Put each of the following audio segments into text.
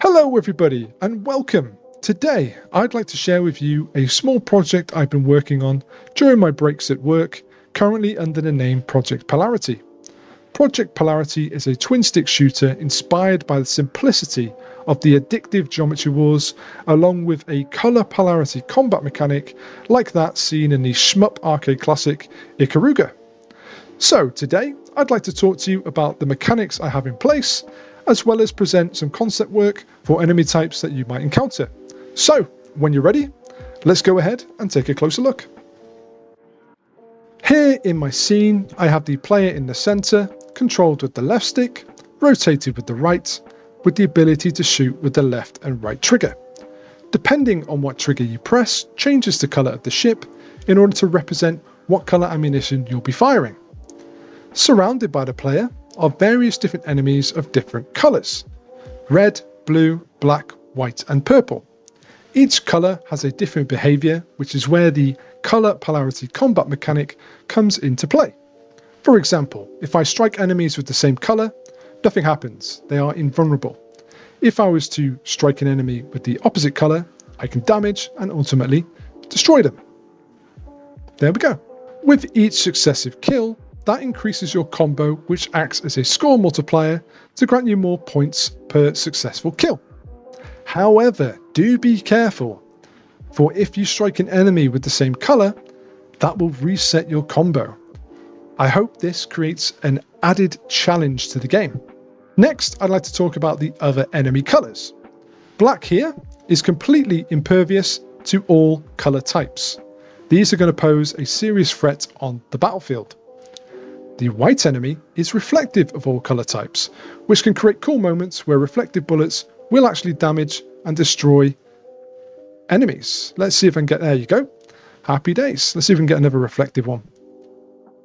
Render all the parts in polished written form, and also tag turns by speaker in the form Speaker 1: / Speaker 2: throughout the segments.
Speaker 1: Hello everybody and welcome. Today I'd like to share with you a small project I've been working on during my breaks at work, currently under the name Project Polarity. Project Polarity is a twin-stick shooter inspired by the simplicity of the addictive Geometry Wars, along with a colour polarity combat mechanic like that seen in the shmup arcade classic Ikaruga. So today I'd like to talk to you about the mechanics I have in place, as well as present some concept work for enemy types that you might encounter. So, when you're ready, let's go ahead and take a closer look. Here in my scene, I have the player in the centre, controlled with the left stick, rotated with the right, with the ability to shoot with the left and right trigger. Depending on what trigger you press, changes the colour of the ship in order to represent what colour ammunition you'll be firing. Surrounded by the player are various different enemies of different colours: red, blue, black, white and purple. Each colour has a different behaviour, which is where the colour polarity combat mechanic comes into play. For example, if I strike enemies with the same colour, nothing happens, they are invulnerable. If I was to strike an enemy with the opposite colour, I can damage and ultimately destroy them. There we go. With each successive kill, that increases your combo, which acts as a score multiplier to grant you more points per successful kill. However, do be careful, for if you strike an enemy with the same colour, that will reset your combo. I hope this creates an added challenge to the game. Next, I'd like to talk about the other enemy colours. Black here is completely impervious to all colour types. These are going to pose a serious threat on the battlefield. The white enemy is reflective of all colour types, which can create cool moments where reflective bullets will actually damage and destroy enemies. Let's see if I can get, there you go. Happy days. Let's see if we can get another reflective one.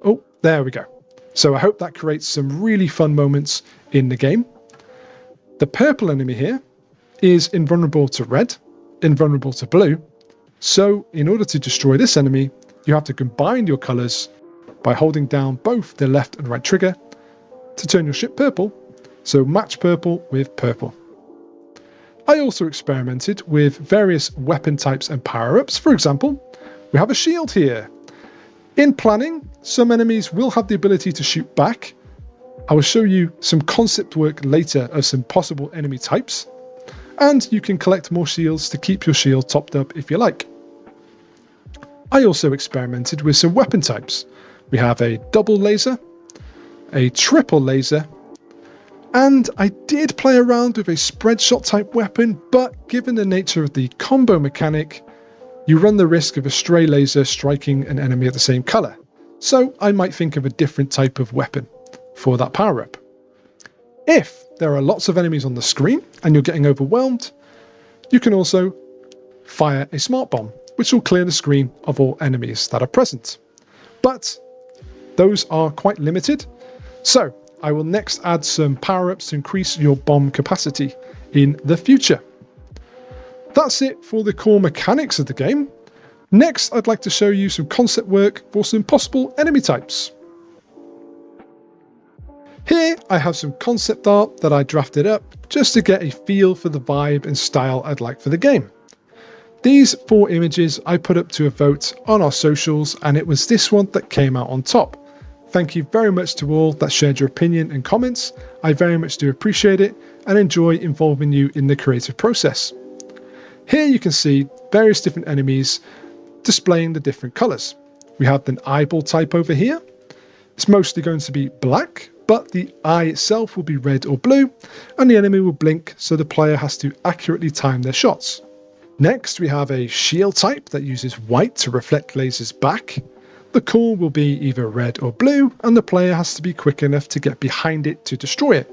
Speaker 1: Oh, there we go. So I hope that creates some really fun moments in the game. The purple enemy here is invulnerable to red, invulnerable to blue. So in order to destroy this enemy, you have to combine your colours by holding down both the left and right trigger to turn your ship purple, so match purple with purple. I also experimented with various weapon types and power-ups. For example, we have a shield here. In planning, some enemies will have the ability to shoot back. I will show you some concept work later of some possible enemy types, and you can collect more shields to keep your shield topped up if you like. I also experimented with some weapon types. We have a double laser, a triple laser, and I did play around with a spread shot type weapon, but given the nature of the combo mechanic, you run the risk of a stray laser striking an enemy of the same colour. So I might think of a different type of weapon for that power up. If there are lots of enemies on the screen and you're getting overwhelmed, you can also fire a smart bomb, which will clear the screen of all enemies that are present. But those are quite limited, so I will next add some power-ups to increase your bomb capacity in the future. That's it for the core mechanics of the game. Next, I'd like to show you some concept work for some possible enemy types. Here I have some concept art that I drafted up just to get a feel for the vibe and style I'd like for the game. These 4 images I put up to a vote on our socials, and it was this one that came out on top. Thank you very much to all that shared your opinion and comments. I very much do appreciate it and enjoy involving you in the creative process. Here you can see various different enemies displaying the different colours. We have an eyeball type over here. It's mostly going to be black, but the eye itself will be red or blue, and the enemy will blink, so the player has to accurately time their shots. Next, we have a shield type that uses white to reflect lasers back. The core will be either red or blue, and the player has to be quick enough to get behind it to destroy it.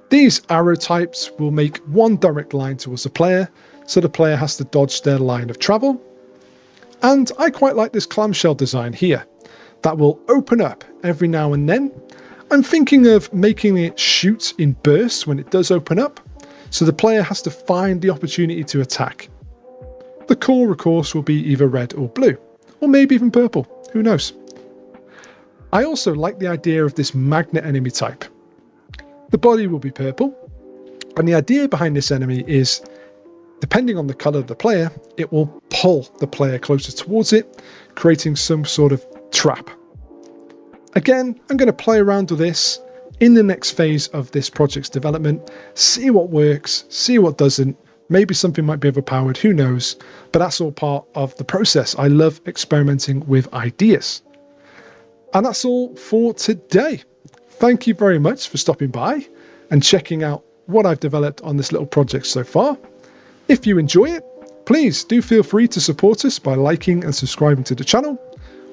Speaker 1: These arrow types will make one direct line towards the player, so the player has to dodge their line of travel. And I quite like this clamshell design here, that will open up every now and then. I'm thinking of making it shoot in bursts when it does open up, so the player has to find the opportunity to attack. The core, of course, will be either red or blue, or maybe even purple, who knows. I also like the idea of this magnet enemy type. The body will be purple, And the idea behind this enemy is, depending on the color of the player, it will pull the player closer towards it, creating some sort of trap. Again, I'm going to play around with this in the next phase of this project's development, see what works, see what doesn't. Maybe something might be overpowered, who knows? But that's all part of the process. I love experimenting with ideas. And that's all for today. Thank you very much for stopping by and checking out what I've developed on this little project so far. If you enjoy it, please do feel free to support us by liking and subscribing to the channel.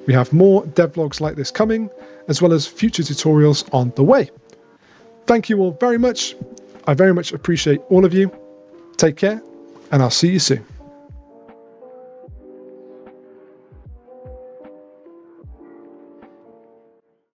Speaker 1: We have more devlogs like this coming, as well as future tutorials on the way. Thank you all very much. I very much appreciate all of you. Take care, and I'll see you soon.